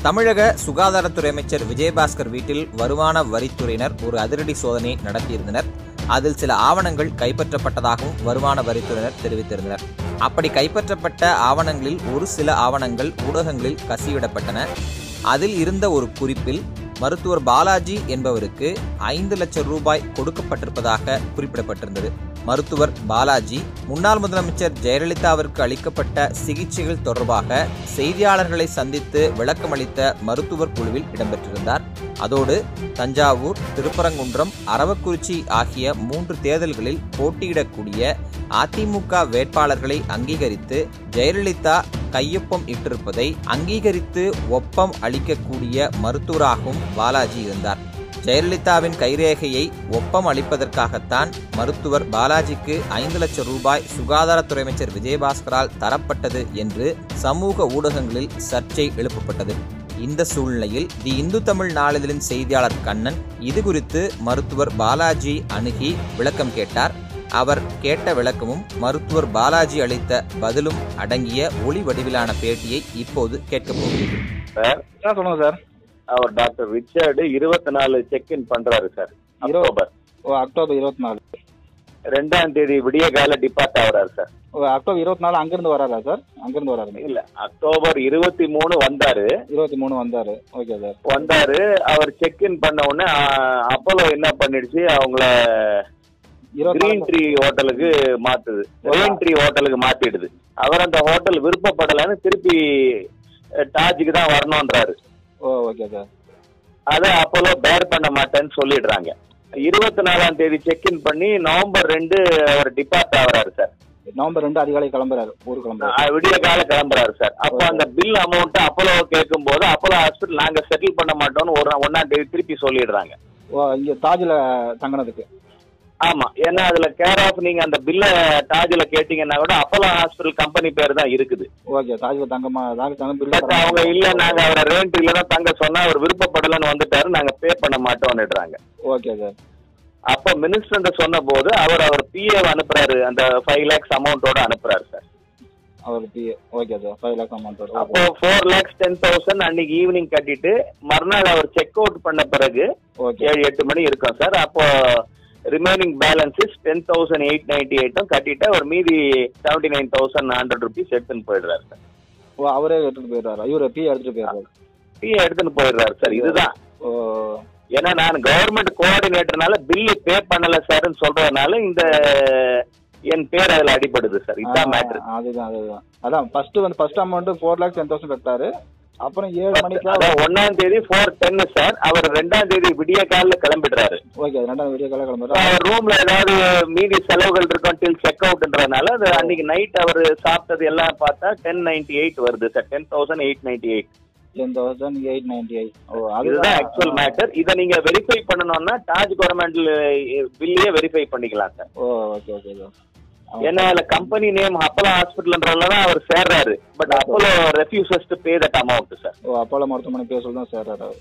தமிழக சுகாதாரத்துறை அமைச்சர் விஜயபாஸ்கர் வீட்டில் வருமான வரித்துறையினர் ஒரு அதிரடி சோதனை நடத்தியிருந்தனர். அதில் சில ஆவணங்கள் கைப்பற்றப்பட்டதாகவும் வருமான வரித்துறையினர் தெரிவித்திருந்தனர். அப்படி கைப்பற்றப்பட்ட ஆவணங்களில் ஒரு சில ஆவணங்கள் ஊடகங்களில் கசிவிடப்பட்டன. அதில் இருந்த ஒரு குறிப்பில் மருத்துவர் பாலாஜி என்பவருக்கு 5 லட்சம் ரூபாய் கொடுக்கப்பட்டிருப்பதாக குறிப்பிடப்பட்டிருந்தது. மருத்துவர் பாலாஜி முன்னாள் முதலமைச்சர் ஜெயலலிதாவிற்கு அளிக்கப்பட்ட சிகிச்சைகள் தொடர்பாக செய்தியாளர்களை சந்தித்து விளக்கமளித்த மருத்துவர் குழுவில் இடம்பெற்றிருந்தார். அதோடு தஞ்சாவூர், திருப்பரங்குன்றம், அரவக்குறிச்சி ஆகிய 3 தேர்தல்களில் போட்டியிடக்கூடிய அதிமுக வேட்பாளர்களை அங்கீகரித்து ஜெயலலிதா கையொப்பம் இட்டிருப்பதை அங்கீகரித்து ஒப்பம் அளிக்கக்கூடிய மருத்துவராகவும் பாலாஜி இருந்தார். ஜெயலலிதாவின் கைரேகையை ஒப்பம் அளிப்பதற்காகத்தான் மருத்துவர் பாலாஜிக்கு 5 லட்சம் ரூபாய் சுகாதாரத்துறை அமைச்சர் விஜயபாஸ்கரால் தரப்பட்டது என்று சமூக ஊடகங்களில் சர்ச்சை எழுப்பப்பட்டது. இந்த சூழ்நிலையில் தி இந்து தமிழ் நாளிதழின் செய்தியாளர் கண்ணன் இதுகுறித்து மருத்துவர் பாலாஜி அணுகி விளக்கம் கேட்டார். அவர் கேட்ட விளக்கமும் மருத்துவர் பாலாஜி அளித்த பதிலும் அடங்கிய ஒளி வடிவிலான பேட்டியை இப்போது கேட்கப் போகிறீர்கள். சொல்லுங்க சார். அவர் டாக்டர் ரிச்சர்டு 24 செக்இன் பண்றாரு சார். அக்டோபர் 24 2ஆம் தேதி விடிய கால டிபார்ட் ஆகுறாரு சார். அக்டோபர் 24 அங்கிருந்து வராரா சார்? அங்கிருந்து வராரு இல்ல, அக்டோபர் 23 வந்தாரு. 23 வந்தாரு. Okay sir. வந்தாரு. அவர் செக்இன் பண்ண உடனே அப்போலோ என்ன பண்ணிடுச்சு, அவங்கள கிரீன் ட்ரீ ஹோட்டலுக்கு மாத்துது. கிரீன் ட்ரீ ஹோட்டலுக்கு மாத்திடுது. அவர் அந்த ஹோட்டல் விருப்பப்படலன்னு திருப்பி டாஜுக்கு தான் வரணும்ன்றாரு. Okay sir. அதை அப்போலோ பேர் பண்ண மாட்டேன்னு சொல்லிடுறாங்க. 24ஆம் தேதி செக்இன் பண்ணி நவம்பர் 2 அவர் டிபார்ட் ஆகுறாரு சார். நவம்பர் 2 அதிகாலை கிளம்புறாரு. ஊருக்கு கிளம்புறாரு. விடிய கால கிளம்புறாரு சார். அப்போ அந்த பில் அமௌண்ட் அப்போலோ கேட்கும் போது அப்போலோ ஹாஸ்பிட்டல் நாங்க செட்டில் பண்ண மாட்டோம்னு 1ஆம் தேதி திருப்பி சொல்லிடுறாங்க. இங்க தாஜ்ல தங்கினதுக்கு. ஆமா, ஏன்னா அதுல கேர் ஆஃப் நீங்க அந்த பில்ல தாஜ்ல கேட்டீங்கன்னா கூட அப்போலோ ஹாஸ்பிட்டல் கம்பெனி பேர் தான் இருக்குது. ஓகே, தாஜ்ல தங்கமா அவங்க இல்ல, நாங்க அவரை ரேண்ட்ல தான் தங்க சொன்னா அவர் விருப்பப்படலன்னு வந்துட்டாரு, நாங்க பே பண்ண மாட்டோம்னுறாங்க. Okay sir. அப்ப மினிஸ்டர் சொன்ன போது அவர் பிஏ அனுப்புறாரு, அந்த 5 lakhs அமௌண்டோட அனுப்புறாரு சார். அவர் பிஏ. Okay sir. 5 lakhs அமௌண்டோட. அப்போ 4,10,000 அன்னைக்கு ஈவினிங் கட்டிட்டு மறுநாள் அவர் செக் அவுட் பண்ண பிறகு 7-8 மணி இருக்கும் சார். அப்போ ரிமைனிங் பேலன்ஸஸ் 10,898 கட்டிட்டு அவர் மீதி 79,100 rupees எடுத்துன்னு போயிடுறாரு சார். அவரே எடுத்துட்டு போயிடுறாரு. இவரு பிஏ எடுத்துட்டு போயிடுறாரு. பிஏ எடுத்துன்னு போயிடுறாரு சார். இதுதான். ஏன்னா நான் கவர்மெண்ட் கோஆர்டினேட்டர்னால பில்லு பே பண்ணல சார்ன்னு சொல்றதுனால இந்த என் பேர் அதுல அடிபடுது சார். இதுதான் மேட்டர். அதுதான் அதான் ஃபர்ஸ்ட் அமௌண்ட் 4,10,000 கட்டாரு. அப்புறம் 7 மணிக்கு 1ஆம் தேதி 4:10 சார். அவர் 2ஆம் தேதி விடிய கால கிளம்பிடுறாரு. ஓகே, 2ஆம் விடிய கால கிளம்பிடுறாரு. அவர் ரூம்ல ஏதாவது மீதி செலவுகள் இருக்கும் டில் செக் அவுட்ன்றதுனால அது அன்னைக்கு நைட் அவர் சாப்பிட்டது எல்லாம் பார்த்தா 1098 வருது சார். 10,898. 10,898. இதுதான் ஆக்சுவல் மேட்டர். இதை நீங்க வெரிஃபை பண்ணணும்னா தாஜ் கவர்மெண்ட் பில்லையே வெரிஃபை பண்ணிக்கலாம் சார். Okay okay sir. ஏன்னா கம்பெனி நேம் அப்போலோ ஹாஸ்பிட்டல்ன்றதுலதான் அவர் சேர்றாரு. But Apollo refuses to pay that amount sir. Apollo மருத்துவமனை பேர் சொல்லி தான் சேர்றாரு.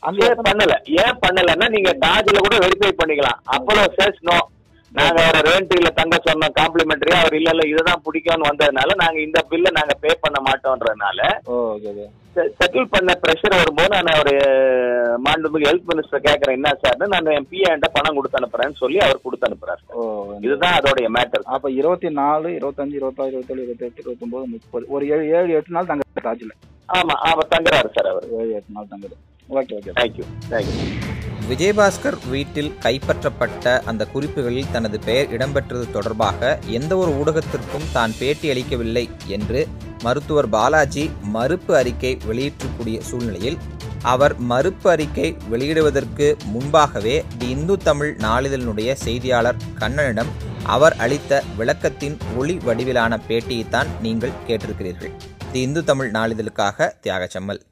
அங்கே பண்ணல. ஏன் பண்ணலன்னா நீங்க தாஜ்ல கூட வெரிஃபை பண்ணிக்கலாம். அப்போலோ சேஸ் நோ, நாங்க அவரை ரேண்ட்ல தங்க சொன்னோம் காம்ப்ளிமெண்டரியா. அவர் இல்ல இதுதான் பிடிக்கும்னு வந்ததுனால நாங்க இந்த பில்ல நாங்க பே பண்ண மாட்டோம்ன்றதுனால செட்டில் பண்ண பிரஷர் வரும்போது நான் ஒரு மாண்புமிகு ஹெல்த் மினிஸ்டர் கேட்கறேன், என்ன சார் நான் என் பிஏண்ட பணம் கொடுத்து அனுப்புறேன்னு சொல்லி அவர் கொடுத்து அனுப்புறாரு. இதுதான் அதோடைய மேட்டர். அப்ப 24, 25, 26, 27, 28, 29, 30 ஒரு 7-8 நாள் தங்க தாஜ்ல. ஆமா அவர் தங்குறாரு சார். அவர் 7-8 நாள் தங்குறாரு. Okay okay, thank you. விஜயபாஸ்கர் வீட்டில் கைப்பற்றப்பட்ட அந்த குறிப்புகளில் தனது பெயர் இடம்பெற்றது தொடர்பாக எந்த ஒரு ஊடகத்திற்கும் தான் பேட்டி அளிக்கவில்லை என்று மருத்துவர் பாலாஜி மறுப்பு அறிக்கை வெளியிடக்கூடிய சூழ்நிலையில் அவர் மறுப்பு அறிக்கை வெளியிடுவதற்கு முன்பாகவே தி இந்து தமிழ் நாளிதழினுடைய செய்தியாளர் கண்ணனிடம் அவர் அளித்த விளக்கத்தின் ஒளி வடிவிலான பேட்டியைத்தான் நீங்கள் கேட்டிருக்கிறீர்கள். தி இந்து தமிழ் நாளிதழுக்காக தியாகச்சம்மல்.